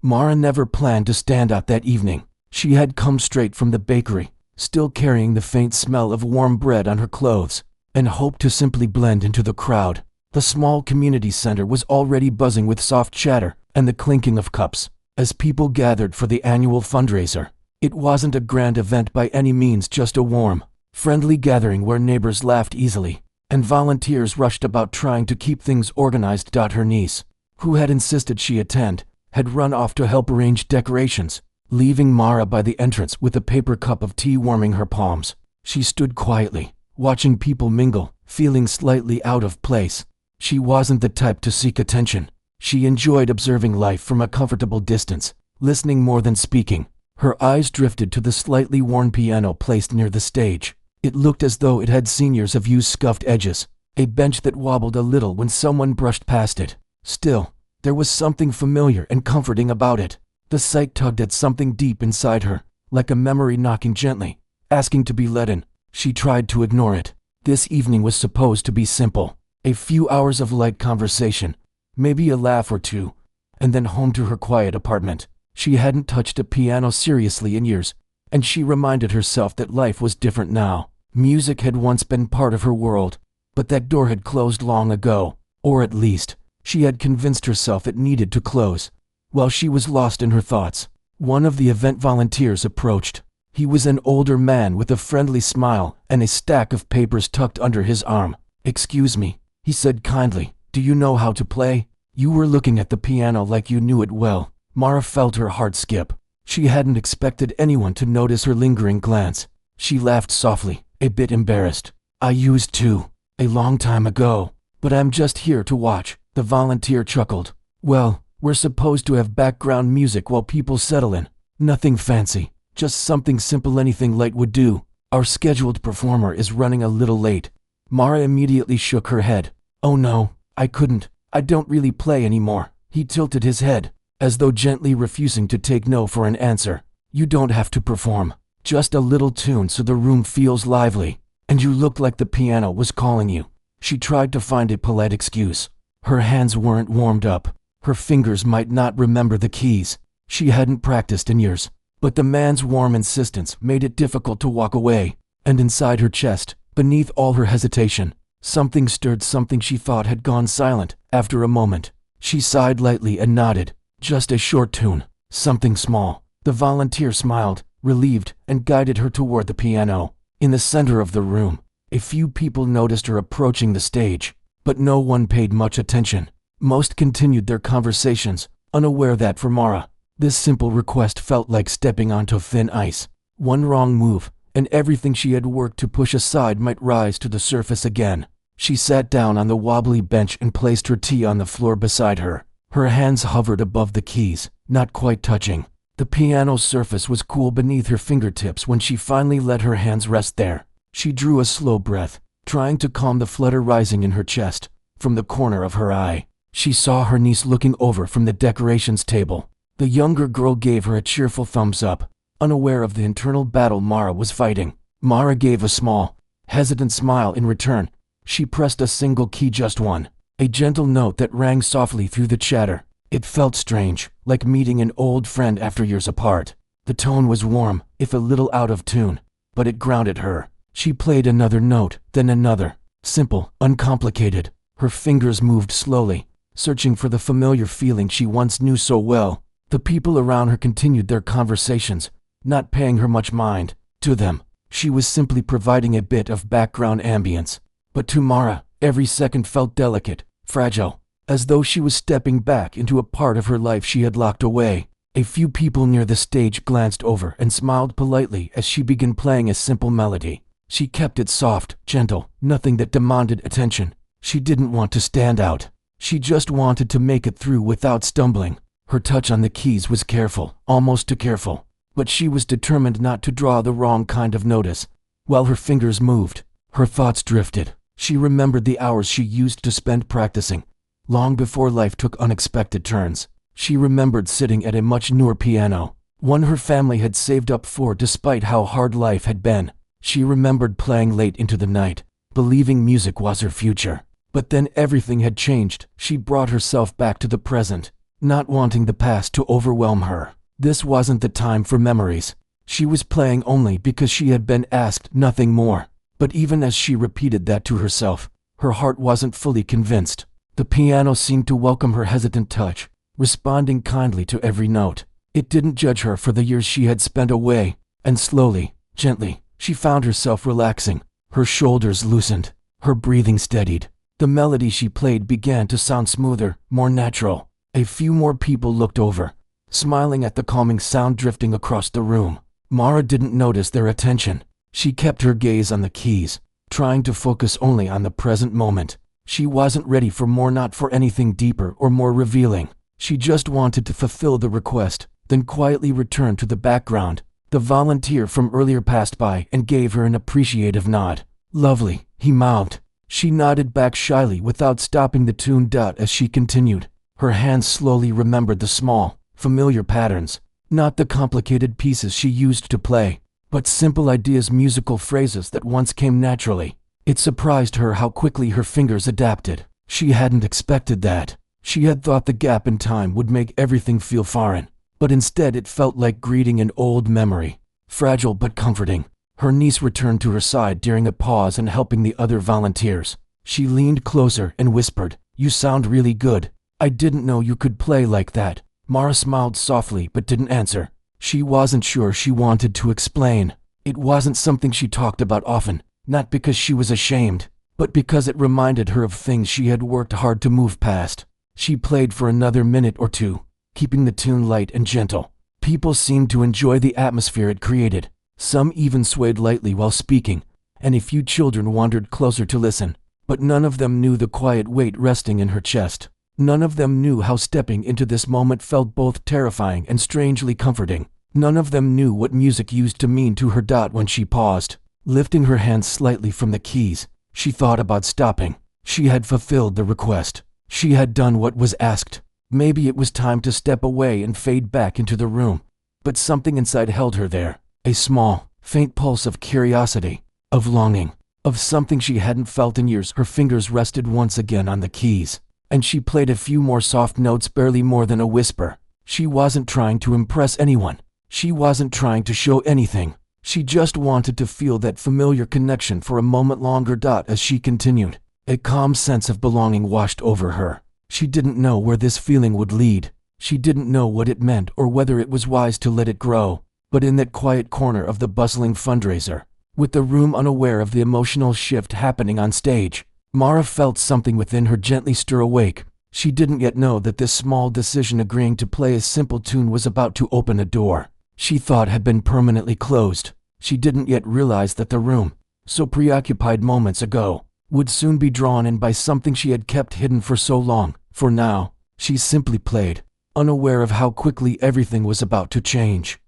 Mara never planned to stand out that evening. She had come straight from the bakery, still carrying the faint smell of warm bread on her clothes, and hoped to simply blend into the crowd. The small community center was already buzzing with soft chatter and the clinking of cups as people gathered for the annual fundraiser. It wasn't a grand event by any means, just a warm, friendly gathering where neighbors laughed easily, and volunteers rushed about trying to keep things organized. Her niece, who had insisted she attend, had run off to help arrange decorations, leaving Mara by the entrance with a paper cup of tea warming her palms. She stood quietly, watching people mingle, feeling slightly out of place. She wasn't the type to seek attention. She enjoyed observing life from a comfortable distance, listening more than speaking. Her eyes drifted to the slightly worn piano placed near the stage. It looked as though it had seen years of use, scuffed edges, a bench that wobbled a little when someone brushed past it. Still, there was something familiar and comforting about it. The sight tugged at something deep inside her, like a memory knocking gently, asking to be let in. She tried to ignore it. This evening was supposed to be simple. A few hours of light conversation, maybe a laugh or two, and then home to her quiet apartment. She hadn't touched a piano seriously in years, and she reminded herself that life was different now. Music had once been part of her world, but that door had closed long ago, or at least, she had convinced herself it needed to close. While she was lost in her thoughts, one of the event volunteers approached. He was an older man with a friendly smile and a stack of papers tucked under his arm. "Excuse me," he said kindly, "do you know how to play?" You were looking at the piano like you knew it well. Mara felt her heart skip. She hadn't expected anyone to notice her lingering glance. She laughed softly, a bit embarrassed. "I used to, a long time ago, but I'm just here to watch." The volunteer chuckled. "Well, we're supposed to have background music while people settle in. Nothing fancy, just something simple, anything light would do. Our scheduled performer is running a little late." Mara immediately shook her head. "Oh no, I couldn't. I don't really play anymore." He tilted his head, as though gently refusing to take no for an answer. "You don't have to perform. Just a little tune so the room feels lively. And you looked like the piano was calling you." She tried to find a polite excuse. Her hands weren't warmed up. Her fingers might not remember the keys. She hadn't practiced in years. But the man's warm insistence made it difficult to walk away. And inside her chest, beneath all her hesitation, something stirred, something she thought had gone silent. After a moment, she sighed lightly and nodded. "Just a short tune, something small." The volunteer smiled, relieved, and guided her toward the piano. In the center of the room, a few people noticed her approaching the stage, but no one paid much attention. Most continued their conversations, unaware that for Mara, this simple request felt like stepping onto thin ice. One wrong move, and everything she had worked to push aside might rise to the surface again. She sat down on the wobbly bench and placed her tea on the floor beside her. Her hands hovered above the keys, not quite touching. The piano's surface was cool beneath her fingertips when she finally let her hands rest there. She drew a slow breath, trying to calm the flutter rising in her chest. From the corner of her eye, she saw her niece looking over from the decorations table. The younger girl gave her a cheerful thumbs up, unaware of the internal battle Mara was fighting. Mara gave a small, hesitant smile in return. She pressed a single key, just one, a gentle note that rang softly through the chatter. It felt strange, like meeting an old friend after years apart. The tone was warm, if a little out of tune, but it grounded her. She played another note, then another. Simple, uncomplicated. Her fingers moved slowly, searching for the familiar feeling she once knew so well. The people around her continued their conversations, not paying her much mind. To them, she was simply providing a bit of background ambience. But to Mara, every second felt delicate, fragile, as though she was stepping back into a part of her life she had locked away. A few people near the stage glanced over and smiled politely as she began playing a simple melody. She kept it soft, gentle, nothing that demanded attention. She didn't want to stand out. She just wanted to make it through without stumbling. Her touch on the keys was careful, almost too careful, but she was determined not to draw the wrong kind of notice. While her fingers moved, her thoughts drifted. She remembered the hours she used to spend practicing, long before life took unexpected turns. She remembered sitting at a much newer piano, one her family had saved up for despite how hard life had been. She remembered playing late into the night, believing music was her future. But then everything had changed. She brought herself back to the present, not wanting the past to overwhelm her. This wasn't the time for memories. She was playing only because she had been asked, nothing more. But even as she repeated that to herself, her heart wasn't fully convinced. The piano seemed to welcome her hesitant touch, responding kindly to every note. It didn't judge her for the years she had spent away, and slowly, gently, she found herself relaxing. Her shoulders loosened, her breathing steadied. The melody she played began to sound smoother, more natural. A few more people looked over, smiling at the calming sound drifting across the room. Mara didn't notice their attention. She kept her gaze on the keys, trying to focus only on the present moment. She wasn't ready for more, not for anything deeper or more revealing. She just wanted to fulfill the request, then quietly return to the background. The volunteer from earlier passed by and gave her an appreciative nod. "Lovely," he mouthed. She nodded back shyly without stopping the tune. As she continued, her hands slowly remembered the small, familiar patterns, not the complicated pieces she used to play, but simple ideas, musical phrases that once came naturally. It surprised her how quickly her fingers adapted. She hadn't expected that. She had thought the gap in time would make everything feel foreign, but instead it felt like greeting an old memory, fragile but comforting. Her niece returned to her side during a pause and helping the other volunteers. She leaned closer and whispered, "You sound really good. I didn't know you could play like that." Mara smiled softly but didn't answer. She wasn't sure she wanted to explain. It wasn't something she talked about often, not because she was ashamed, but because it reminded her of things she had worked hard to move past. She played for another minute or two, keeping the tune light and gentle. People seemed to enjoy the atmosphere it created. Some even swayed lightly while speaking, and a few children wandered closer to listen. But none of them knew the quiet weight resting in her chest. None of them knew how stepping into this moment felt both terrifying and strangely comforting. None of them knew what music used to mean to her. When she paused, lifting her hands slightly from the keys, she thought about stopping. She had fulfilled the request. She had done what was asked. Maybe it was time to step away and fade back into the room. But something inside held her there. A small, faint pulse of curiosity, of longing, of something she hadn't felt in years. Her fingers rested once again on the keys, and she played a few more soft notes, barely more than a whisper. She wasn't trying to impress anyone. She wasn't trying to show anything. She just wanted to feel that familiar connection for a moment longer. As she continued, a calm sense of belonging washed over her. She didn't know where this feeling would lead. She didn't know what it meant or whether it was wise to let it grow. But in that quiet corner of the bustling fundraiser, with the room unaware of the emotional shift happening on stage, Mara felt something within her gently stir awake. She didn't yet know that this small decision, agreeing to play a simple tune, was about to open a door she thought had been permanently closed. She didn't yet realize that the room, so preoccupied moments ago, would soon be drawn in by something she had kept hidden for so long. For now, she simply played, unaware of how quickly everything was about to change.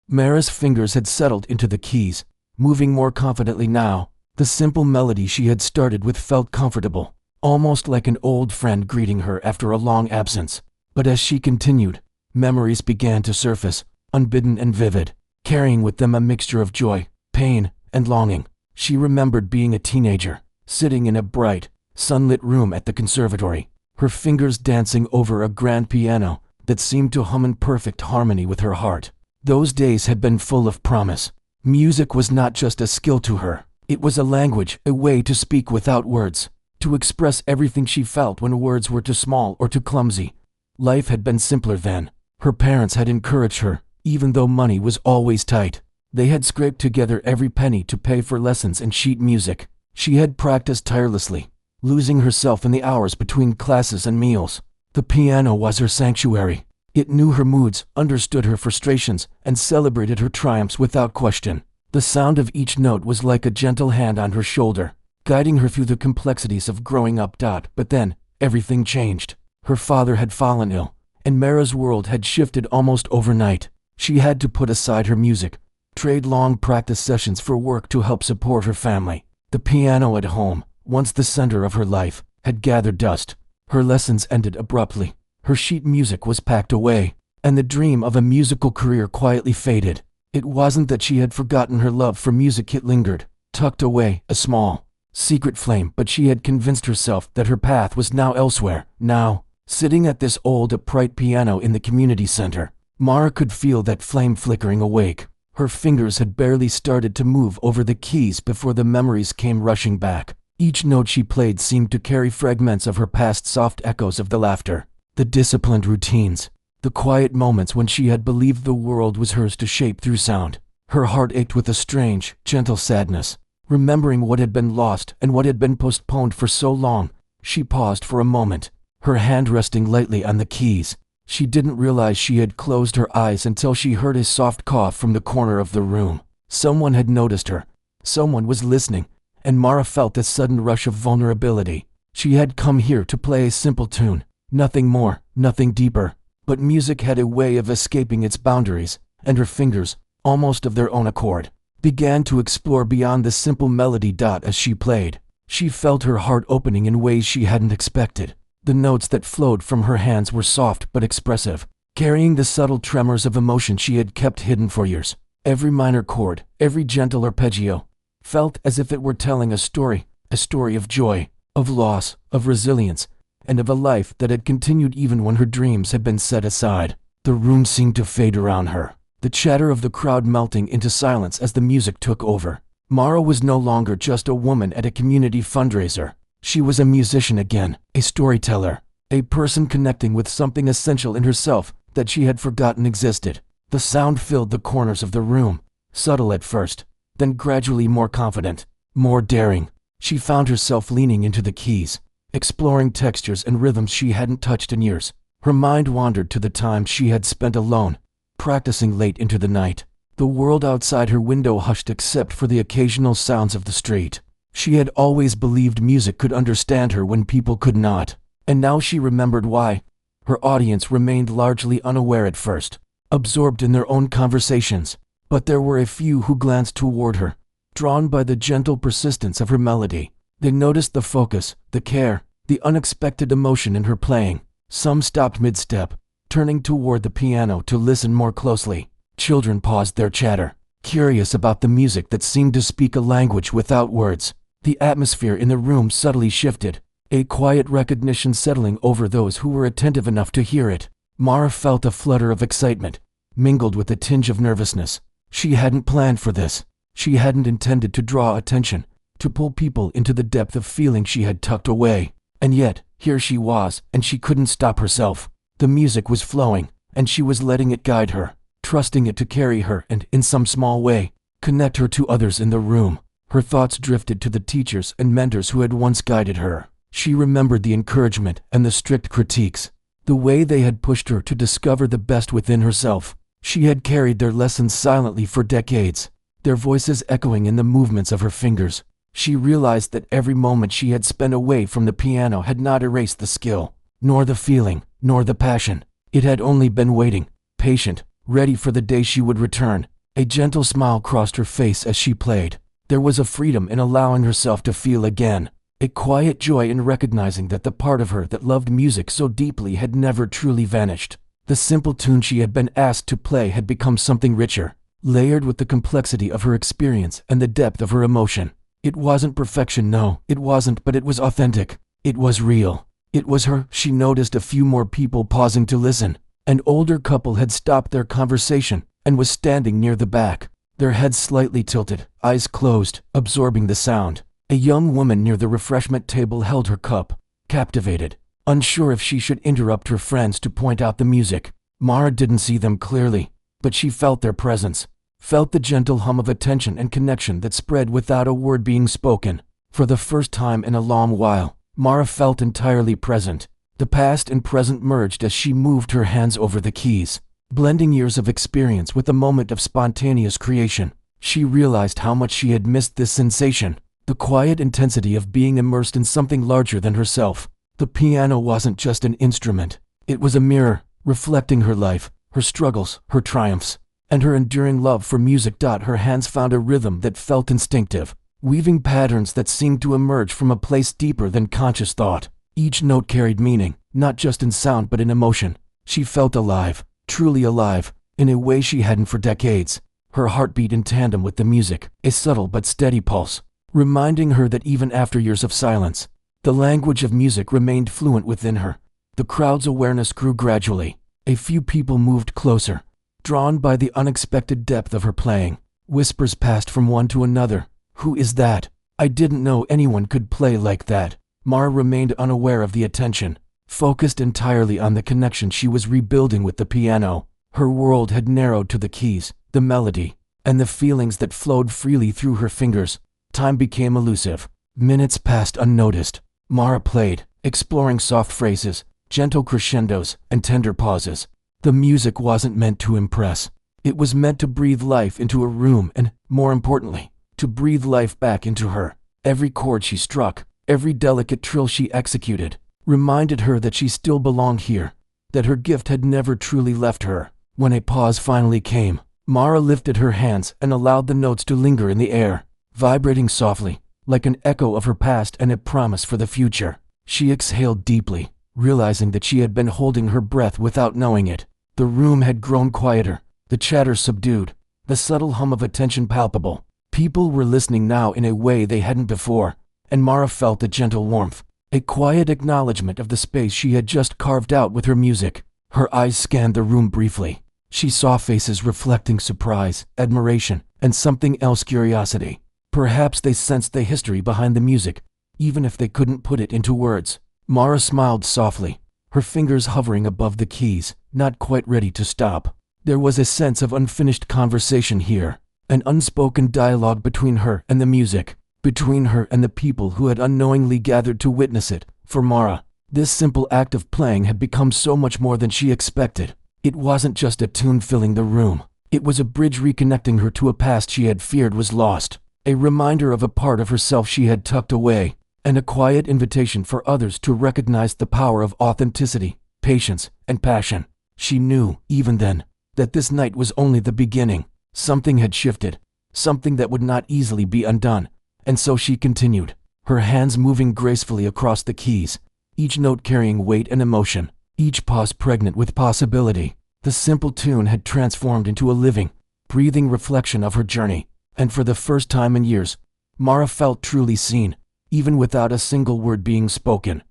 Mara's fingers had settled into the keys, moving more confidently now. The simple melody she had started with felt comfortable, almost like an old friend greeting her after a long absence. But as she continued, memories began to surface, unbidden and vivid, carrying with them a mixture of joy, pain, and longing. She remembered being a teenager, sitting in a bright, sunlit room at the conservatory, her fingers dancing over a grand piano that seemed to hum in perfect harmony with her heart. Those days had been full of promise. Music was not just a skill to her. It was a language, a way to speak without words, to express everything she felt when words were too small or too clumsy. Life had been simpler then. Her parents had encouraged her, even though money was always tight. They had scraped together every penny to pay for lessons and sheet music. She had practiced tirelessly, losing herself in the hours between classes and meals. The piano was her sanctuary. It knew her moods, understood her frustrations, and celebrated her triumphs without question. The sound of each note was like a gentle hand on her shoulder, guiding her through the complexities of growing up. But then, everything changed. Her father had fallen ill, and Mara's world had shifted almost overnight. She had to put aside her music, trade long practice sessions for work to help support her family. The piano at home, once the center of her life, had gathered dust. Her lessons ended abruptly. Her sheet music was packed away, and the dream of a musical career quietly faded. It wasn't that she had forgotten her love for music. It lingered, tucked away, a small, secret flame, but she had convinced herself that her path was now elsewhere. Now, Sitting at this old, upright piano in the community center, Mara could feel that flame flickering awake. Her fingers had barely started to move over the keys before the memories came rushing back. Each note she played seemed to carry fragments of her past, soft echoes of the laughter, the disciplined routines, the quiet moments when she had believed the world was hers to shape through sound. Her heart ached with a strange, gentle sadness. Remembering what had been lost and what had been postponed for so long, she paused for a moment, her hand resting lightly on the keys. She didn't realize she had closed her eyes until she heard a soft cough from the corner of the room. Someone had noticed her. Someone was listening, and Mara felt a sudden rush of vulnerability. She had come here to play a simple tune, nothing more, nothing deeper. But music had a way of escaping its boundaries, and her fingers, almost of their own accord, began to explore beyond the simple melody. As she played, she felt her heart opening in ways she hadn't expected. The notes that flowed from her hands were soft but expressive, carrying the subtle tremors of emotion she had kept hidden for years. Every minor chord, every gentle arpeggio, felt as if it were telling a story of joy, of loss, of resilience, and of a life that had continued even when her dreams had been set aside. The room seemed to fade around her, the chatter of the crowd melting into silence as the music took over. Mara was no longer just a woman at a community fundraiser. She was a musician again, a storyteller, a person connecting with something essential in herself that she had forgotten existed. The sound filled the corners of the room, subtle at first, then gradually more confident, more daring. She found herself leaning into the keys, exploring textures and rhythms she hadn't touched in years. Her mind wandered to the times she had spent alone, practicing late into the night. The world outside her window hushed except for the occasional sounds of the street. She had always believed music could understand her when people could not, and now she remembered why. Her audience remained largely unaware at first, absorbed in their own conversations, but there were a few who glanced toward her, drawn by the gentle persistence of her melody. They noticed the focus, the care, the unexpected emotion in her playing. Some stopped mid-step, turning toward the piano to listen more closely. Children paused their chatter, curious about the music that seemed to speak a language without words. The atmosphere in the room subtly shifted, a quiet recognition settling over those who were attentive enough to hear it. Mara felt a flutter of excitement, mingled with a tinge of nervousness. She hadn't planned for this. She hadn't intended to draw attention, to pull people into the depth of feeling she had tucked away. And yet, here she was, and she couldn't stop herself. The music was flowing, and she was letting it guide her, trusting it to carry her and, in some small way, connect her to others in the room. Her thoughts drifted to the teachers and mentors who had once guided her. She remembered the encouragement and the strict critiques, the way they had pushed her to discover the best within herself. She had carried their lessons silently for decades, their voices echoing in the movements of her fingers. She realized that every moment she had spent away from the piano had not erased the skill, nor the feeling, nor the passion. It had only been waiting, patient, ready for the day she would return. A gentle smile crossed her face as she played. There was a freedom in allowing herself to feel again, a quiet joy in recognizing that the part of her that loved music so deeply had never truly vanished. The simple tune she had been asked to play had become something richer, layered with the complexity of her experience and the depth of her emotion. It wasn't perfection, no, it wasn't, but it was authentic. It was real. It was her. She noticed a few more people pausing to listen. An older couple had stopped their conversation and was standing near the back, their heads slightly tilted, eyes closed, absorbing the sound. A young woman near the refreshment table held her cup, captivated, unsure if she should interrupt her friends to point out the music. Mara didn't see them clearly, but she felt their presence, felt the gentle hum of attention and connection that spread without a word being spoken. For the first time in a long while, Mara felt entirely present. The past and present merged as she moved her hands over the keys, blending years of experience with a moment of spontaneous creation. She realized how much she had missed this sensation, the quiet intensity of being immersed in something larger than herself. The piano wasn't just an instrument. It was a mirror, reflecting her life, her struggles, her triumphs, and her enduring love for music. Her hands found a rhythm that felt instinctive, weaving patterns that seemed to emerge from a place deeper than conscious thought. Each note carried meaning, not just in sound but in emotion. She felt alive, truly alive, in a way she hadn't for decades. Her heart beat in tandem with the music, a subtle but steady pulse, reminding her that even after years of silence, the language of music remained fluent within her. The crowd's awareness grew gradually. A few people moved closer, drawn by the unexpected depth of her playing. Whispers passed from one to another. "Who is that? I didn't know anyone could play like that." Mara remained unaware of the attention, focused entirely on the connection she was rebuilding with the piano. Her world had narrowed to the keys, the melody, and the feelings that flowed freely through her fingers. Time became elusive. Minutes passed unnoticed. Mara played, exploring soft phrases, gentle crescendos, and tender pauses. The music wasn't meant to impress. It was meant to breathe life into a room and, more importantly, to breathe life back into her. Every chord she struck, every delicate trill she executed, reminded her that she still belonged here, that her gift had never truly left her. When a pause finally came, Mara lifted her hands and allowed the notes to linger in the air, vibrating softly, like an echo of her past and a promise for the future. She exhaled deeply, realizing that she had been holding her breath without knowing it. The room had grown quieter, the chatter subdued, the subtle hum of attention palpable. People were listening now in a way they hadn't before, and Mara felt a gentle warmth, a quiet acknowledgement of the space she had just carved out with her music. Her eyes scanned the room briefly. She saw faces reflecting surprise, admiration, and something else, curiosity. Perhaps they sensed the history behind the music, even if they couldn't put it into words. Mara smiled softly, her fingers hovering above the keys, not quite ready to stop. There was a sense of unfinished conversation here, an unspoken dialogue between her and the music, between her and the people who had unknowingly gathered to witness it. For Mara, this simple act of playing had become so much more than she expected. It wasn't just a tune filling the room. It was a bridge reconnecting her to a past she had feared was lost, a reminder of a part of herself she had tucked away, and a quiet invitation for others to recognize the power of authenticity, patience, and passion. She knew, even then, that this night was only the beginning. Something had shifted, something that would not easily be undone, and so she continued, her hands moving gracefully across the keys, each note carrying weight and emotion, each pause pregnant with possibility. The simple tune had transformed into a living, breathing reflection of her journey, and for the first time in years, Mara felt truly seen, even without a single word being spoken.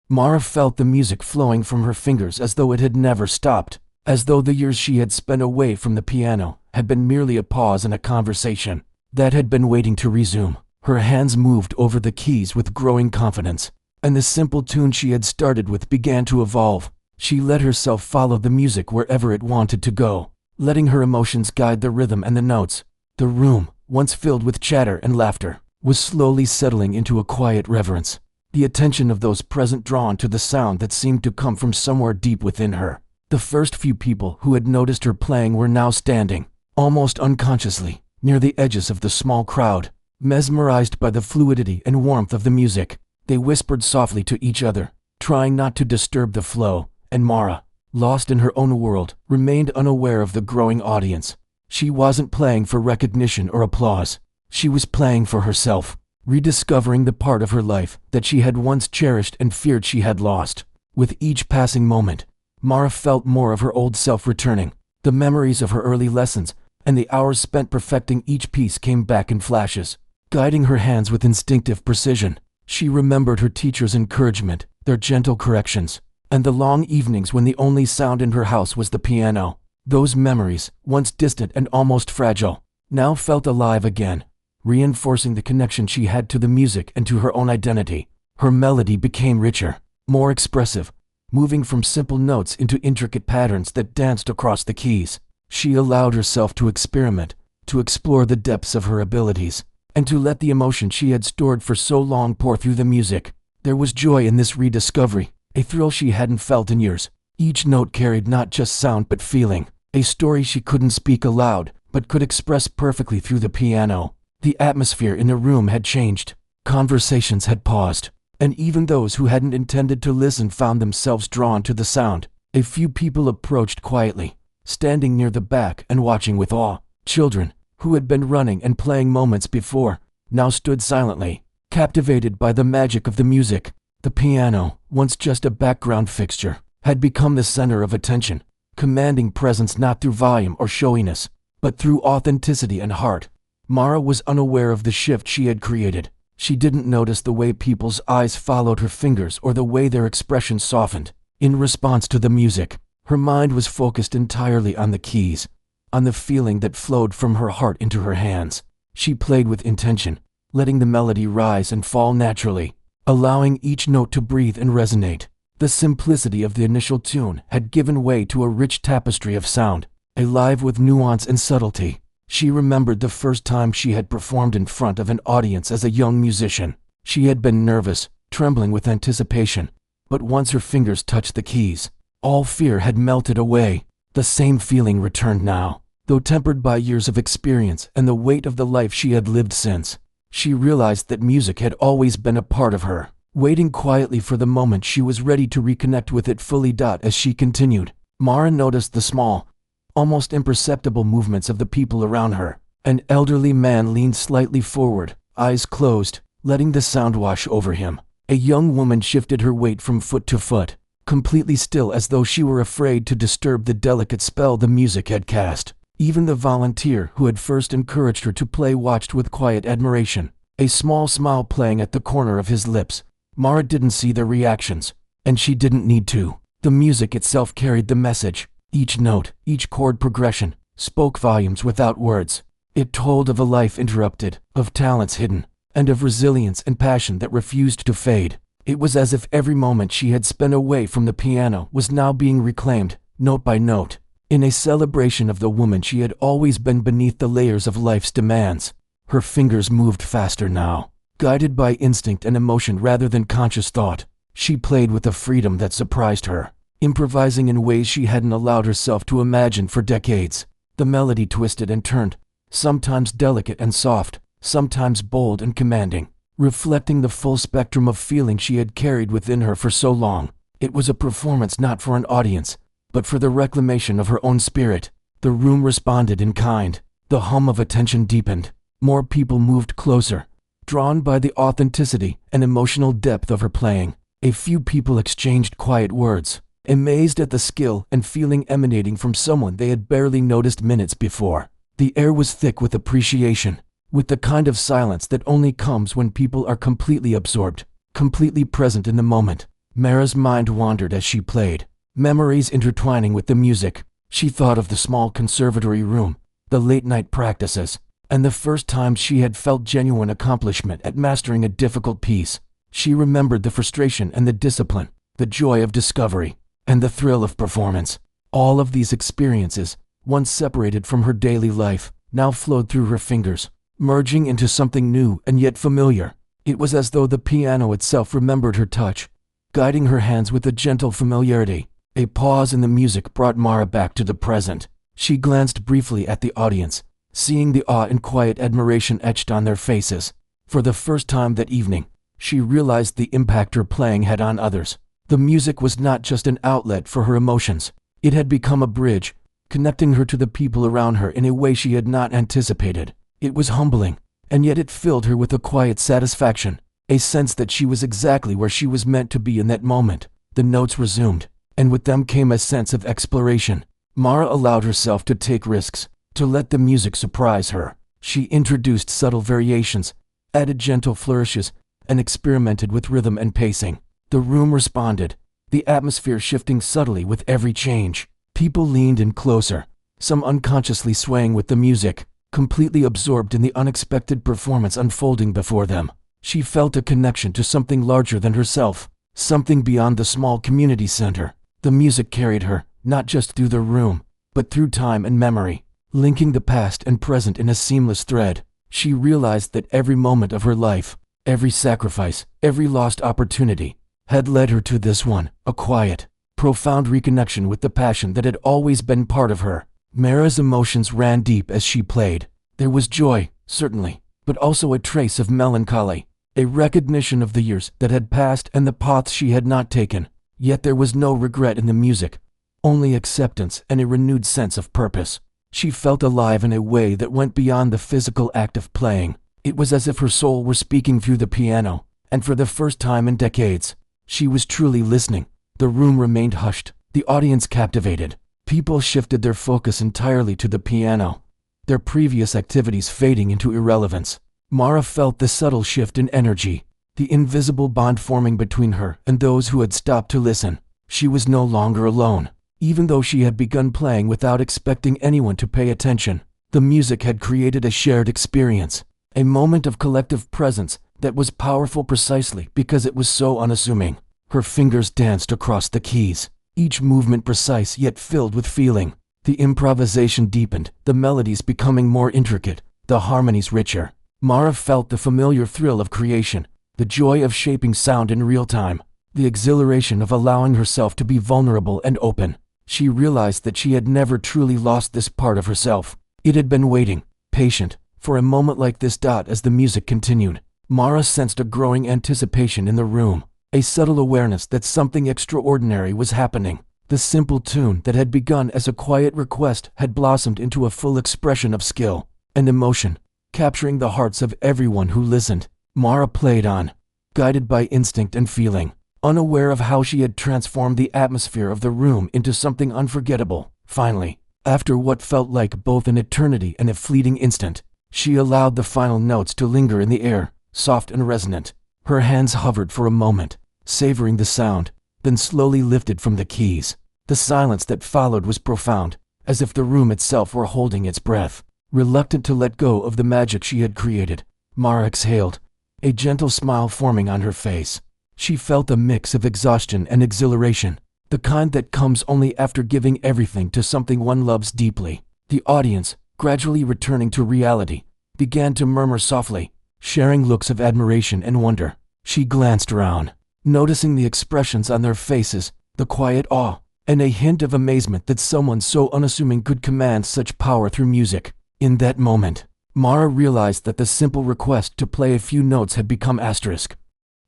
Mara felt the music flowing from her fingers as though it had never stopped, as though the years she had spent away from the piano had been merely a pause in a conversation that had been waiting to resume. Her hands moved over the keys with growing confidence, and the simple tune she had started with began to evolve. She let herself follow the music wherever it wanted to go, letting her emotions guide the rhythm and the notes. The room, once filled with chatter and laughter, was slowly settling into a quiet reverence, the attention of those present drawn to the sound that seemed to come from somewhere deep within her. The first few people who had noticed her playing were now standing, almost unconsciously, near the edges of the small crowd, mesmerized by the fluidity and warmth of the music. They whispered softly to each other, trying not to disturb the flow, and Mara, lost in her own world, remained unaware of the growing audience. She wasn't playing for recognition or applause. She was playing for herself, rediscovering the part of her life that she had once cherished and feared she had lost. With each passing moment, Mara felt more of her old self returning. The memories of her early lessons and the hours spent perfecting each piece came back in flashes, guiding her hands with instinctive precision. She remembered her teacher's encouragement, their gentle corrections, and the long evenings when the only sound in her house was the piano. Those memories, once distant and almost fragile, now felt alive again, reinforcing the connection she had to the music and to her own identity. Her melody became richer, more expressive, moving from simple notes into intricate patterns that danced across the keys. She allowed herself to experiment, to explore the depths of her abilities, and to let the emotion she had stored for so long pour through the music. There was joy in this rediscovery, a thrill she hadn't felt in years. Each note carried not just sound but feeling, a story she couldn't speak aloud, but could express perfectly through the piano. The atmosphere in the room had changed, conversations had paused, and even those who hadn't intended to listen found themselves drawn to the sound. A few people approached quietly, standing near the back and watching with awe. Children, who had been running and playing moments before, now stood silently, captivated by the magic of the music. The piano, once just a background fixture, had become the center of attention, commanding presence not through volume or showiness, but through authenticity and heart. Mara was unaware of the shift she had created. She didn't notice the way people's eyes followed her fingers or the way their expressions softened. In response to the music, her mind was focused entirely on the keys, on the feeling that flowed from her heart into her hands. She played with intention, letting the melody rise and fall naturally, allowing each note to breathe and resonate. The simplicity of the initial tune had given way to a rich tapestry of sound, alive with nuance and subtlety. She remembered the first time she had performed in front of an audience as a young musician. She had been nervous, trembling with anticipation, but once her fingers touched the keys, all fear had melted away. The same feeling returned now, though tempered by years of experience and the weight of the life she had lived since. She realized that music had always been a part of her, waiting quietly for the moment she was ready to reconnect with it fully. As she continued, Mara noticed the small, almost imperceptible movements of the people around her. An elderly man leaned slightly forward, eyes closed, letting the sound wash over him. A young woman shifted her weight from foot to foot, completely still as though she were afraid to disturb the delicate spell the music had cast. Even the volunteer who had first encouraged her to play watched with quiet admiration, a small smile playing at the corner of his lips. Mara didn't see their reactions, and she didn't need to. The music itself carried the message. Each note, each chord progression, spoke volumes without words. It told of a life interrupted, of talents hidden, and of resilience and passion that refused to fade. It was as if every moment she had spent away from the piano was now being reclaimed, note by note, in a celebration of the woman she had always been beneath the layers of life's demands. Her fingers moved faster now, guided by instinct and emotion rather than conscious thought. She played with a freedom that surprised her, improvising in ways she hadn't allowed herself to imagine for decades. The melody twisted and turned, sometimes delicate and soft, sometimes bold and commanding, reflecting the full spectrum of feeling she had carried within her for so long. It was a performance not for an audience, but for the reclamation of her own spirit. The room responded in kind. The hum of attention deepened. More people moved closer, drawn by the authenticity and emotional depth of her playing. A few people exchanged quiet words, amazed at the skill and feeling emanating from someone they had barely noticed minutes before. The air was thick with appreciation, with the kind of silence that only comes when people are completely absorbed, completely present in the moment. Mara's mind wandered as she played, memories intertwining with the music. She thought of the small conservatory room, the late-night practices, and the first time she had felt genuine accomplishment at mastering a difficult piece. She remembered the frustration and the discipline, the joy of discovery, and the thrill of performance. All of these experiences, once separated from her daily life, now flowed through her fingers, merging into something new and yet familiar. It was as though the piano itself remembered her touch, guiding her hands with a gentle familiarity. A pause in the music brought Mara back to the present. She glanced briefly at the audience, seeing the awe and quiet admiration etched on their faces. For the first time that evening, she realized the impact her playing had on others. The music was not just an outlet for her emotions. It had become a bridge, connecting her to the people around her in a way she had not anticipated. It was humbling, and yet it filled her with a quiet satisfaction, a sense that she was exactly where she was meant to be in that moment. The notes resumed, and with them came a sense of exploration. Mara allowed herself to take risks, to let the music surprise her. She introduced subtle variations, added gentle flourishes, and experimented with rhythm and pacing. The room responded, the atmosphere shifting subtly with every change. People leaned in closer, some unconsciously swaying with the music, completely absorbed in the unexpected performance unfolding before them. She felt a connection to something larger than herself, something beyond the small community center. The music carried her, not just through the room, but through time and memory, linking the past and present in a seamless thread. She realized that every moment of her life, every sacrifice, every lost opportunity, had led her to this one, a quiet, profound reconnection with the passion that had always been part of her. Mara's emotions ran deep as she played. There was joy, certainly, but also a trace of melancholy, a recognition of the years that had passed and the paths she had not taken. Yet there was no regret in the music, only acceptance and a renewed sense of purpose. She felt alive in a way that went beyond the physical act of playing. It was as if her soul were speaking through the piano, and for the first time in decades, she was truly listening. The room remained hushed, the audience captivated. People shifted their focus entirely to the piano, their previous activities fading into irrelevance. Mara felt the subtle shift in energy, the invisible bond forming between her and those who had stopped to listen. She was no longer alone. Even though she had begun playing without expecting anyone to pay attention, the music had created a shared experience, a moment of collective presence that was powerful precisely because it was so unassuming. Her fingers danced across the keys, each movement precise yet filled with feeling. The improvisation deepened, the melodies becoming more intricate, the harmonies richer. Mara felt the familiar thrill of creation, the joy of shaping sound in real time, the exhilaration of allowing herself to be vulnerable and open. She realized that she had never truly lost this part of herself. It had been waiting, patient, for a moment like this. As the music continued, Mara sensed a growing anticipation in the room, a subtle awareness that something extraordinary was happening. The simple tune that had begun as a quiet request had blossomed into a full expression of skill and emotion, capturing the hearts of everyone who listened. Mara played on, guided by instinct and feeling, unaware of how she had transformed the atmosphere of the room into something unforgettable. Finally, after what felt like both an eternity and a fleeting instant, she allowed the final notes to linger in the air, soft and resonant. Her hands hovered for a moment, savoring the sound, then slowly lifted from the keys. The silence that followed was profound, as if the room itself were holding its breath. Reluctant to let go of the magic she had created, Mara exhaled, a gentle smile forming on her face. She felt a mix of exhaustion and exhilaration, the kind that comes only after giving everything to something one loves deeply. The audience, gradually returning to reality, began to murmur softly, sharing looks of admiration and wonder. She glanced around, noticing the expressions on their faces, the quiet awe, and a hint of amazement that someone so unassuming could command such power through music. In that moment, Mara realized that the simple request to play a few notes had become asterisk.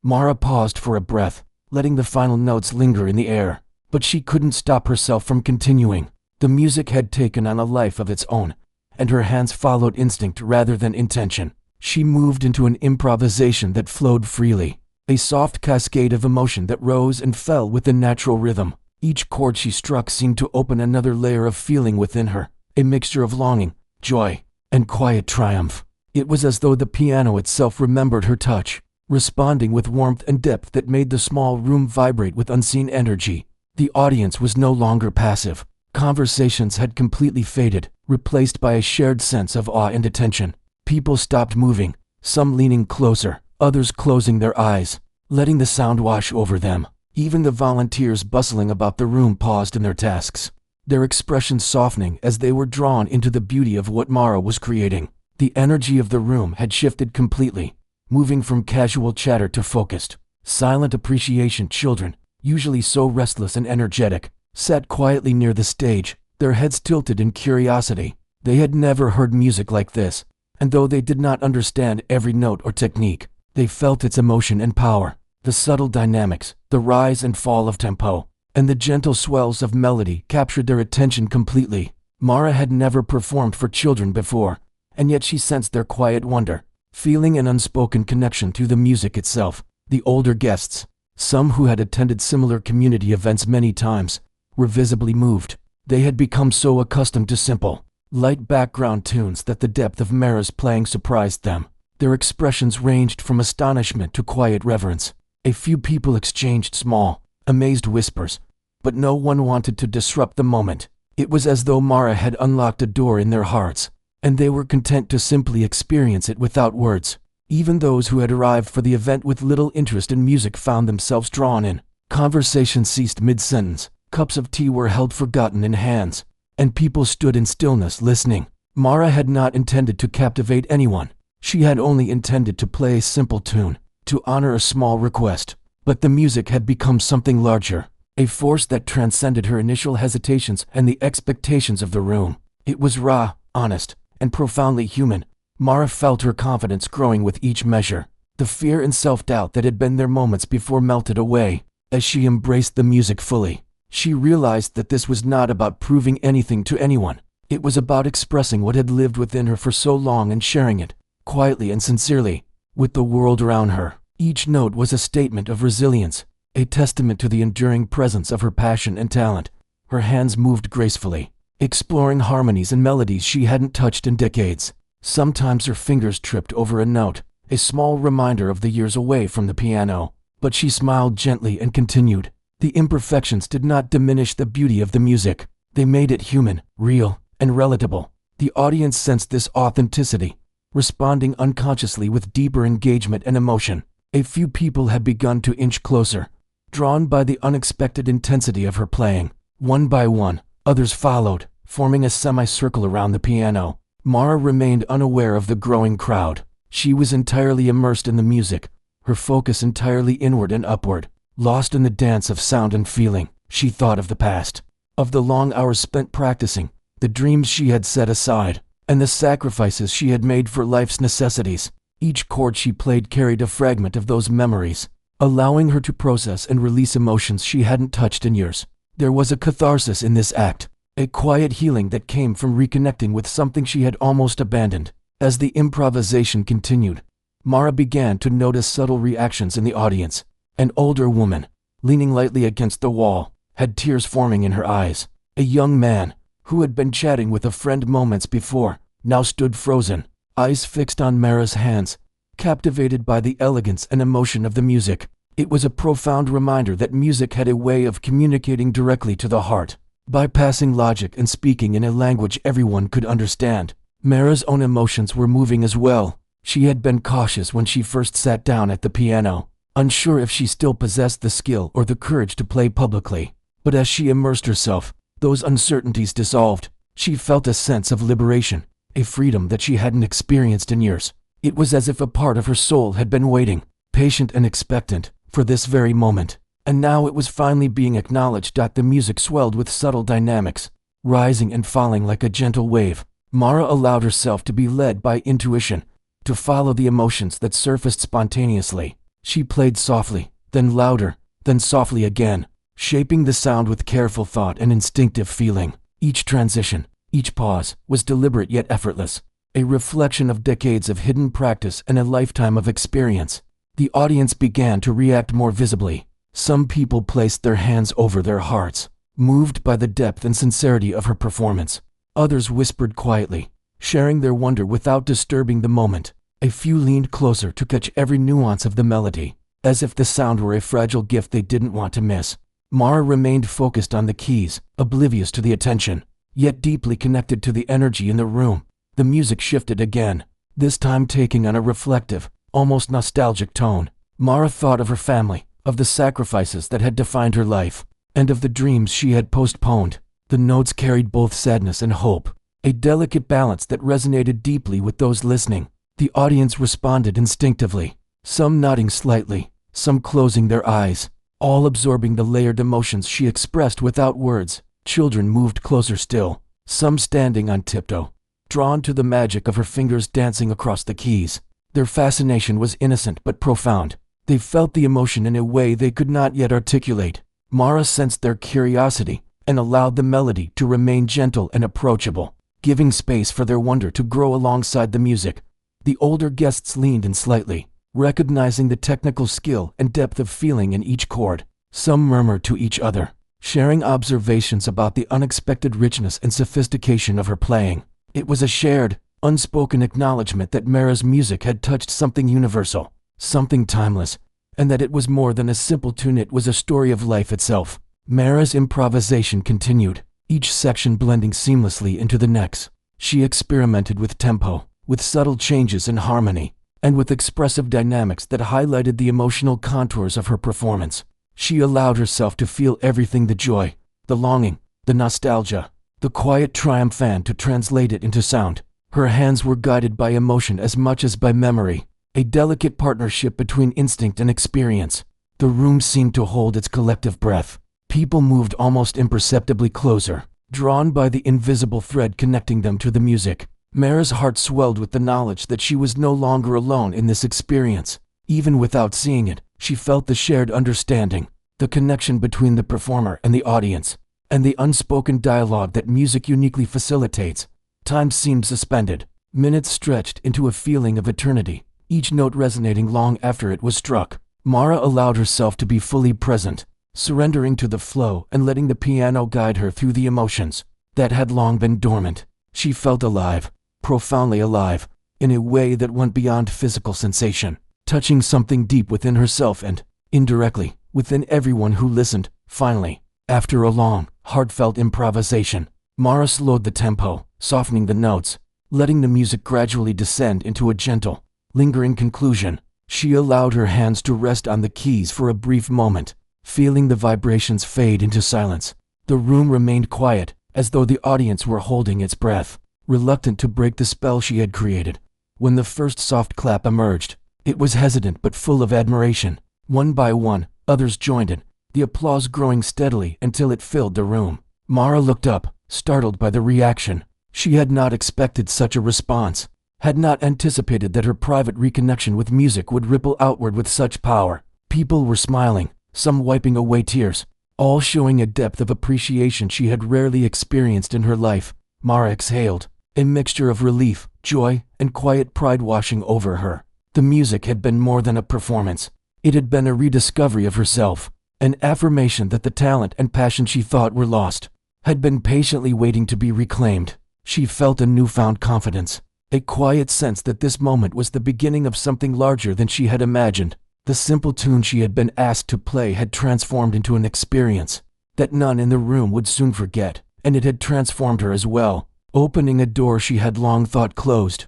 Mara paused for a breath, letting the final notes linger in the air, but she couldn't stop herself from continuing. The music had taken on a life of its own, and her hands followed instinct rather than intention. She moved into an improvisation that flowed freely, a soft cascade of emotion that rose and fell with a natural rhythm. Each chord she struck seemed to open another layer of feeling within her, a mixture of longing, joy, and quiet triumph. It was as though the piano itself remembered her touch, responding with warmth and depth that made the small room vibrate with unseen energy. The audience was no longer passive. Conversations had completely faded, replaced by a shared sense of awe and attention. People stopped moving, some leaning closer, others closing their eyes, letting the sound wash over them. Even the volunteers bustling about the room paused in their tasks, their expressions softening as they were drawn into the beauty of what Mara was creating. The energy of the room had shifted completely, moving from casual chatter to focused, silent appreciation. Children, usually so restless and energetic, sat quietly near the stage, their heads tilted in curiosity. They had never heard music like this, and though they did not understand every note or technique, they felt its emotion and power. The subtle dynamics, the rise and fall of tempo, and the gentle swells of melody captured their attention completely. Mara had never performed for children before, and yet she sensed their quiet wonder, feeling an unspoken connection to the music itself. The older guests, some who had attended similar community events many times, were visibly moved. They had become so accustomed to simple, light background tunes that the depth of Mara's playing surprised them. Their expressions ranged from astonishment to quiet reverence. A few people exchanged small, amazed whispers, but no one wanted to disrupt the moment. It was as though Mara had unlocked a door in their hearts, and they were content to simply experience it without words. Even those who had arrived for the event with little interest in music found themselves drawn in. Conversation ceased mid-sentence, cups of tea were held forgotten in hands, and people stood in stillness listening. Mara had not intended to captivate anyone. She had only intended to play a simple tune, to honor a small request. But the music had become something larger, a force that transcended her initial hesitations and the expectations of the room. It was raw, honest, and profoundly human. Mara felt her confidence growing with each measure. The fear and self-doubt that had been there moments before melted away. As she embraced the music fully, she realized that this was not about proving anything to anyone. It was about expressing what had lived within her for so long and sharing it, quietly and sincerely, with the world around her. Each note was a statement of resilience, a testament to the enduring presence of her passion and talent. Her hands moved gracefully, exploring harmonies and melodies she hadn't touched in decades. Sometimes her fingers tripped over a note, a small reminder of the years away from the piano, but she smiled gently and continued, The imperfections did not diminish the beauty of the music. They made it human, real, and relatable. The audience sensed this authenticity, responding unconsciously with deeper engagement and emotion. A few people had begun to inch closer, drawn by the unexpected intensity of her playing. One by one, others followed, forming a semicircle around the piano. Mara remained unaware of the growing crowd. She was entirely immersed in the music, her focus entirely inward and upward. Lost in the dance of sound and feeling, she thought of the past, of the long hours spent practicing, the dreams she had set aside, and the sacrifices she had made for life's necessities. Each chord she played carried a fragment of those memories, allowing her to process and release emotions she hadn't touched in years. There was a catharsis in this act, a quiet healing that came from reconnecting with something she had almost abandoned. As the improvisation continued, Mara began to notice subtle reactions in the audience. An older woman, leaning lightly against the wall, had tears forming in her eyes. A young man, who had been chatting with a friend moments before, now stood frozen, eyes fixed on Mara's hands, captivated by the elegance and emotion of the music. It was a profound reminder that music had a way of communicating directly to the heart, bypassing logic and speaking in a language everyone could understand. Mara's own emotions were moving as well. She had been cautious when she first sat down at the piano, unsure if she still possessed the skill or the courage to play publicly. But as she immersed herself, those uncertainties dissolved. She felt a sense of liberation, a freedom that she hadn't experienced in years. It was as if a part of her soul had been waiting, patient and expectant, for this very moment. And now it was finally being acknowledged. The music swelled with subtle dynamics, rising and falling like a gentle wave. Mara allowed herself to be led by intuition, to follow the emotions that surfaced spontaneously. She played softly, then louder, then softly again, shaping the sound with careful thought and instinctive feeling. Each transition, each pause, was deliberate yet effortless, a reflection of decades of hidden practice and a lifetime of experience. The audience began to react more visibly. Some people placed their hands over their hearts, moved by the depth and sincerity of her performance. Others whispered quietly, sharing their wonder without disturbing the moment. A few leaned closer to catch every nuance of the melody, as if the sound were a fragile gift they didn't want to miss. Mara remained focused on the keys, oblivious to the attention, yet deeply connected to the energy in the room. The music shifted again, this time taking on a reflective, almost nostalgic tone. Mara thought of her family, of the sacrifices that had defined her life, and of the dreams she had postponed. The notes carried both sadness and hope, a delicate balance that resonated deeply with those listening. The audience responded instinctively, some nodding slightly, some closing their eyes, all absorbing the layered emotions she expressed without words. Children moved closer still, some standing on tiptoe, drawn to the magic of her fingers dancing across the keys. Their fascination was innocent but profound. They felt the emotion in a way they could not yet articulate. Mara sensed their curiosity and allowed the melody to remain gentle and approachable, giving space for their wonder to grow alongside the music. The older guests leaned in slightly, recognizing the technical skill and depth of feeling in each chord. Some murmured to each other, sharing observations about the unexpected richness and sophistication of her playing. It was a shared, unspoken acknowledgement that Mara's music had touched something universal, something timeless, and that it was more than a simple tune. It was a story of life itself. Mara's improvisation continued, each section blending seamlessly into the next. She experimented with tempo, with subtle changes in harmony, and with expressive dynamics that highlighted the emotional contours of her performance. She allowed herself to feel everything: the joy, the longing, the nostalgia, the quiet triumph, and to translate it into sound. Her hands were guided by emotion as much as by memory, a delicate partnership between instinct and experience. The room seemed to hold its collective breath. People moved almost imperceptibly closer, drawn by the invisible thread connecting them to the music. Mara's heart swelled with the knowledge that she was no longer alone in this experience. Even without seeing it, she felt the shared understanding, the connection between the performer and the audience, and the unspoken dialogue that music uniquely facilitates. Time seemed suspended. Minutes stretched into a feeling of eternity, each note resonating long after it was struck. Mara allowed herself to be fully present, surrendering to the flow and letting the piano guide her through the emotions that had long been dormant. She felt alive, profoundly alive, in a way that went beyond physical sensation, touching something deep within herself and, indirectly, within everyone who listened. Finally, after a long, heartfelt improvisation, Mara slowed the tempo, softening the notes, letting the music gradually descend into a gentle, lingering conclusion. She allowed her hands to rest on the keys for a brief moment, feeling the vibrations fade into silence. The room remained quiet, as though the audience were holding its breath, reluctant to break the spell she had created. When the first soft clap emerged, it was hesitant but full of admiration. One by one, others joined in, the applause growing steadily until it filled the room. Mara looked up, startled by the reaction. She had not expected such a response, had not anticipated that her private reconnection with music would ripple outward with such power. People were smiling, some wiping away tears, all showing a depth of appreciation she had rarely experienced in her life. Mara exhaled, a mixture of relief, joy, and quiet pride washing over her. The music had been more than a performance. It had been a rediscovery of herself, an affirmation that the talent and passion she thought were lost had been patiently waiting to be reclaimed. She felt a newfound confidence, a quiet sense that this moment was the beginning of something larger than she had imagined. The simple tune she had been asked to play had transformed into an experience that none in the room would soon forget, and it had transformed her as well, opening a door she had long thought closed.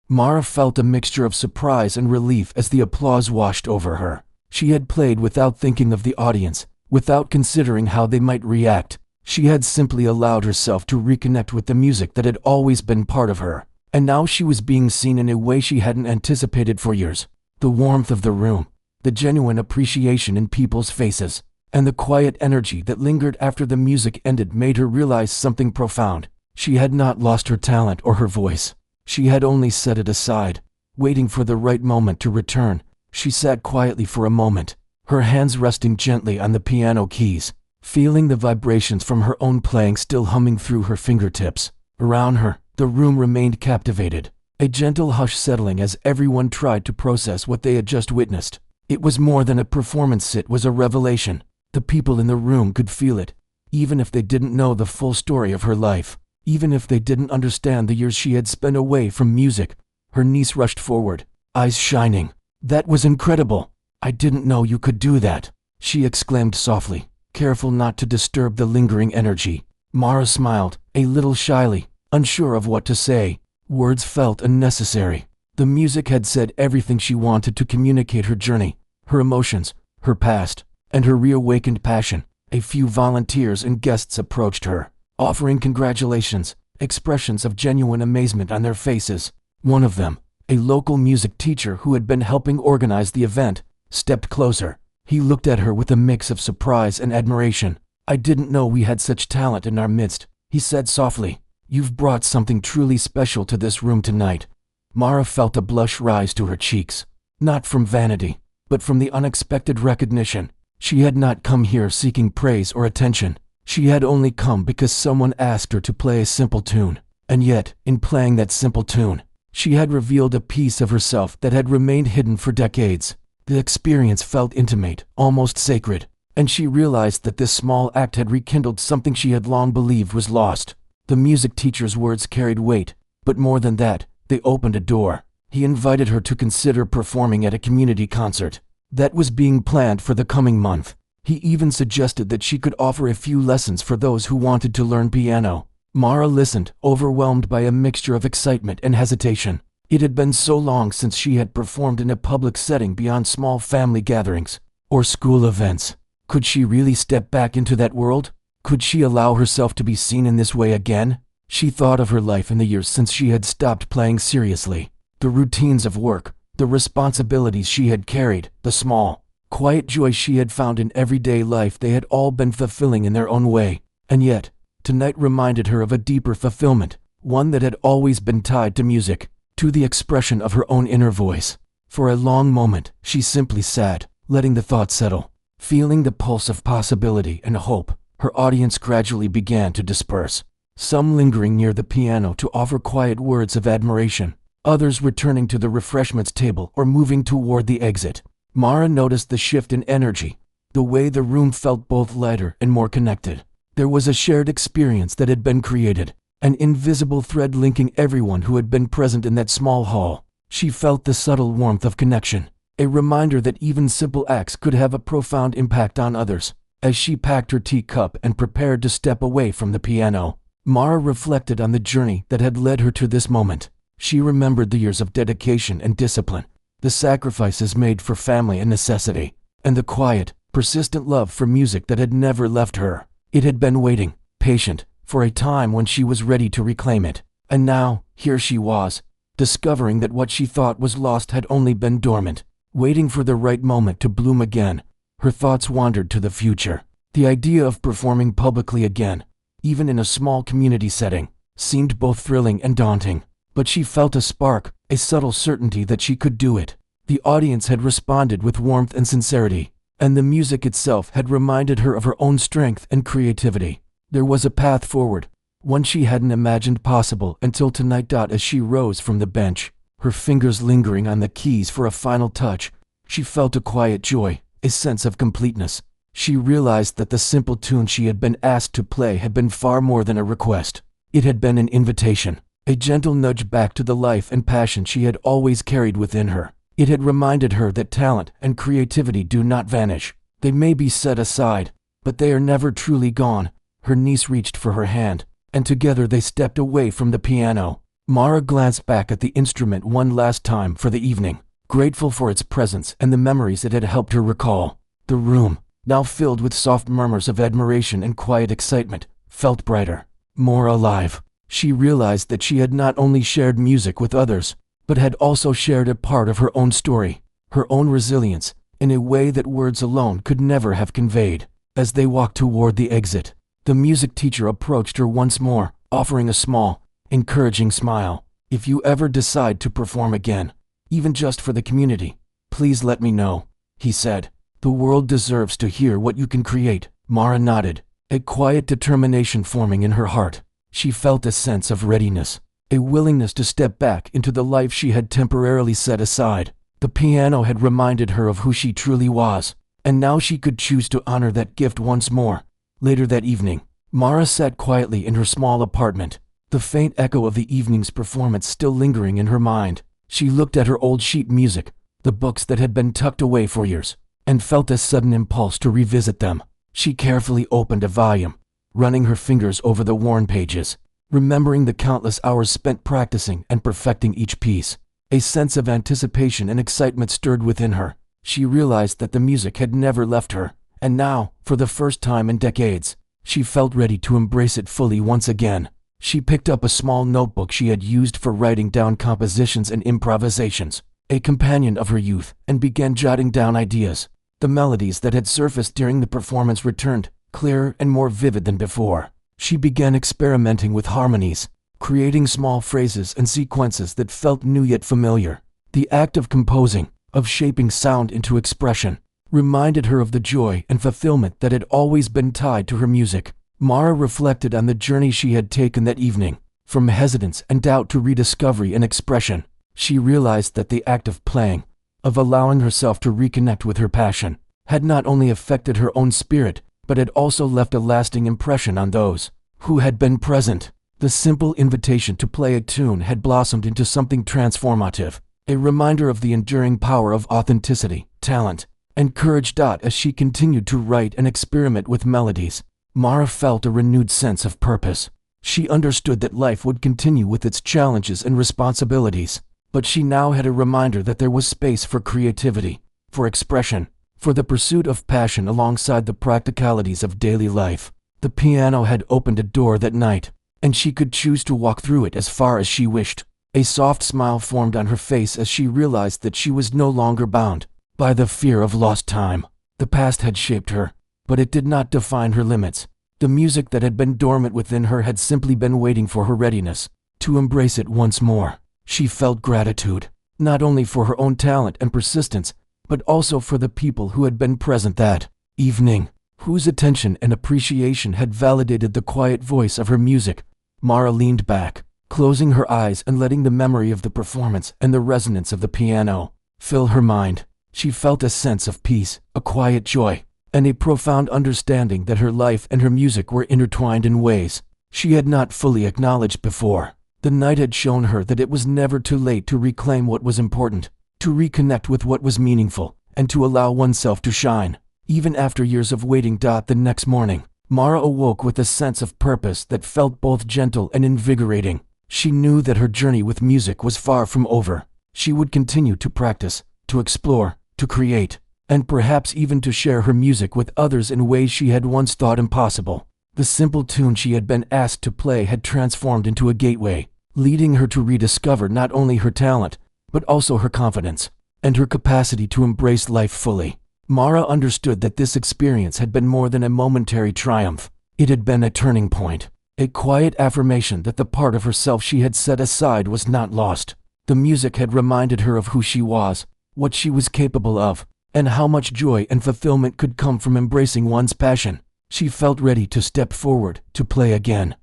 Mara felt a mixture of surprise and relief as the applause washed over her. She had played without thinking of the audience, without considering how they might react. She had simply allowed herself to reconnect with the music that had always been part of her, and now she was being seen in a way she hadn't anticipated for years. The warmth of the room, the genuine appreciation in people's faces, and the quiet energy that lingered after the music ended made her realize something profound. She had not lost her talent or her voice. She had only set it aside, waiting for the right moment to return. She sat quietly for a moment, her hands resting gently on the piano keys, feeling the vibrations from her own playing still humming through her fingertips. Around her, the room remained captivated, a gentle hush settling as everyone tried to process what they had just witnessed. It was more than a performance, it was a revelation. The people in the room could feel it, even if they didn't know the full story of her life. Even if they didn't understand the years she had spent away from music. Her niece rushed forward, eyes shining. "That was incredible. I didn't know you could do that," she exclaimed softly, careful not to disturb the lingering energy. Mara smiled, a little shyly, unsure of what to say. Words felt unnecessary. The music had said everything she wanted to communicate: her journey, her emotions, her past, and her reawakened passion. A few volunteers and guests approached her, offering congratulations, expressions of genuine amazement on their faces. One of them, a local music teacher who had been helping organize the event, stepped closer. He looked at her with a mix of surprise and admiration. "I didn't know we had such talent in our midst," he said softly. "You've brought something truly special to this room tonight." Mara felt a blush rise to her cheeks, not from vanity, but from the unexpected recognition. She had not come here seeking praise or attention. She had only come because someone asked her to play a simple tune, and yet, in playing that simple tune, she had revealed a piece of herself that had remained hidden for decades. The experience felt intimate, almost sacred, and she realized that this small act had rekindled something she had long believed was lost. The music teacher's words carried weight, but more than that, they opened a door. He invited her to consider performing at a community concert that was being planned for the coming month. He even suggested that she could offer a few lessons for those who wanted to learn piano. Mara listened, overwhelmed by a mixture of excitement and hesitation. It had been so long since she had performed in a public setting beyond small family gatherings or school events. Could she really step back into that world? Could she allow herself to be seen in this way again? She thought of her life in the years since she had stopped playing seriously. The routines of work, the responsibilities she had carried, the small, quiet joy she had found in everyday life, they had all been fulfilling in their own way. And yet, tonight reminded her of a deeper fulfillment, one that had always been tied to music, to the expression of her own inner voice. For a long moment, she simply sat, letting the thought settle, feeling the pulse of possibility and hope. Her audience gradually began to disperse, some lingering near the piano to offer quiet words of admiration, others returning to the refreshments table or moving toward the exit. Mara noticed the shift in energy, the way the room felt both lighter and more connected. There was a shared experience that had been created, an invisible thread linking everyone who had been present in that small hall. She felt the subtle warmth of connection, a reminder that even simple acts could have a profound impact on others. As she packed her teacup and prepared to step away from the piano, Mara reflected on the journey that had led her to this moment. She remembered the years of dedication and discipline, the sacrifices made for family and necessity, and the quiet, persistent love for music that had never left her. It had been waiting, patient, for a time when she was ready to reclaim it. And now, here she was, discovering that what she thought was lost had only been dormant, waiting for the right moment to bloom again. Her thoughts wandered to the future. The idea of performing publicly again, even in a small community setting, seemed both thrilling and daunting. But she felt a spark, a subtle certainty that she could do it. The audience had responded with warmth and sincerity, and the music itself had reminded her of her own strength and creativity. There was a path forward, one she hadn't imagined possible until tonight. As she rose from the bench, her fingers lingering on the keys for a final touch, she felt a quiet joy, a sense of completeness. She realized that the simple tune she had been asked to play had been far more than a request. It had been an invitation, a gentle nudge back to the life and passion she had always carried within her. It had reminded her that talent and creativity do not vanish. They may be set aside, but they are never truly gone. Her niece reached for her hand, and together they stepped away from the piano. Mara glanced back at the instrument one last time for the evening, grateful for its presence and the memories it had helped her recall. The room, now filled with soft murmurs of admiration and quiet excitement, felt brighter, more alive. She realized that she had not only shared music with others, but had also shared a part of her own story, her own resilience, in a way that words alone could never have conveyed. As they walked toward the exit, the music teacher approached her once more, offering a small, encouraging smile. "If you ever decide to perform again, even just for the community, please let me know," he said. "The world deserves to hear what you can create." Mara nodded, a quiet determination forming in her heart. She felt a sense of readiness, a willingness to step back into the life she had temporarily set aside. The piano had reminded her of who she truly was, and now she could choose to honor that gift once more. Later that evening, Mara sat quietly in her small apartment, the faint echo of the evening's performance still lingering in her mind. She looked at her old sheet music, the books that had been tucked away for years, and felt a sudden impulse to revisit them. She carefully opened a volume, running her fingers over the worn pages, remembering the countless hours spent practicing and perfecting each piece. A sense of anticipation and excitement stirred within her. She realized that the music had never left her, and now, for the first time in decades, she felt ready to embrace it fully once again. She picked up a small notebook she had used for writing down compositions and improvisations, a companion of her youth, and began jotting down ideas. The melodies that had surfaced during the performance returned, clearer and more vivid than before. She began experimenting with harmonies, creating small phrases and sequences that felt new yet familiar. The act of composing, of shaping sound into expression, reminded her of the joy and fulfillment that had always been tied to her music. Mara reflected on the journey she had taken that evening, from hesitance and doubt to rediscovery and expression. She realized that the act of playing, of allowing herself to reconnect with her passion, had not only affected her own spirit, but had also left a lasting impression on those who had been present. The simple invitation to play a tune had blossomed into something transformative, a reminder of the enduring power of authenticity, talent, and courage. As she continued to write and experiment with melodies, Mara felt a renewed sense of purpose. She understood that life would continue with its challenges and responsibilities, but she now had a reminder that there was space for creativity, for expression, for the pursuit of passion alongside the practicalities of daily life. The piano had opened a door that night, and she could choose to walk through it as far as she wished. A soft smile formed on her face as she realized that she was no longer bound by the fear of lost time. The past had shaped her, but it did not define her limits. The music that had been dormant within her had simply been waiting for her readiness to embrace it once more. She felt gratitude, not only for her own talent and persistence, but also for the people who had been present that evening, whose attention and appreciation had validated the quiet voice of her music. Mara leaned back, closing her eyes and letting the memory of the performance and the resonance of the piano fill her mind. She felt a sense of peace, a quiet joy, and a profound understanding that her life and her music were intertwined in ways she had not fully acknowledged before. The night had shown her that it was never too late to reclaim what was important, to reconnect with what was meaningful, and to allow oneself to shine. Even after years of waiting. The next morning, Mara awoke with a sense of purpose that felt both gentle and invigorating. She knew that her journey with music was far from over. She would continue to practice, to explore, to create, and perhaps even to share her music with others in ways she had once thought impossible. The simple tune she had been asked to play had transformed into a gateway, leading her to rediscover not only her talent, but also her confidence and her capacity to embrace life fully. Mara understood that this experience had been more than a momentary triumph. It had been a turning point, a quiet affirmation that the part of herself she had set aside was not lost. The music had reminded her of who she was, what she was capable of, and how much joy and fulfillment could come from embracing one's passion. She felt ready to step forward, to play again,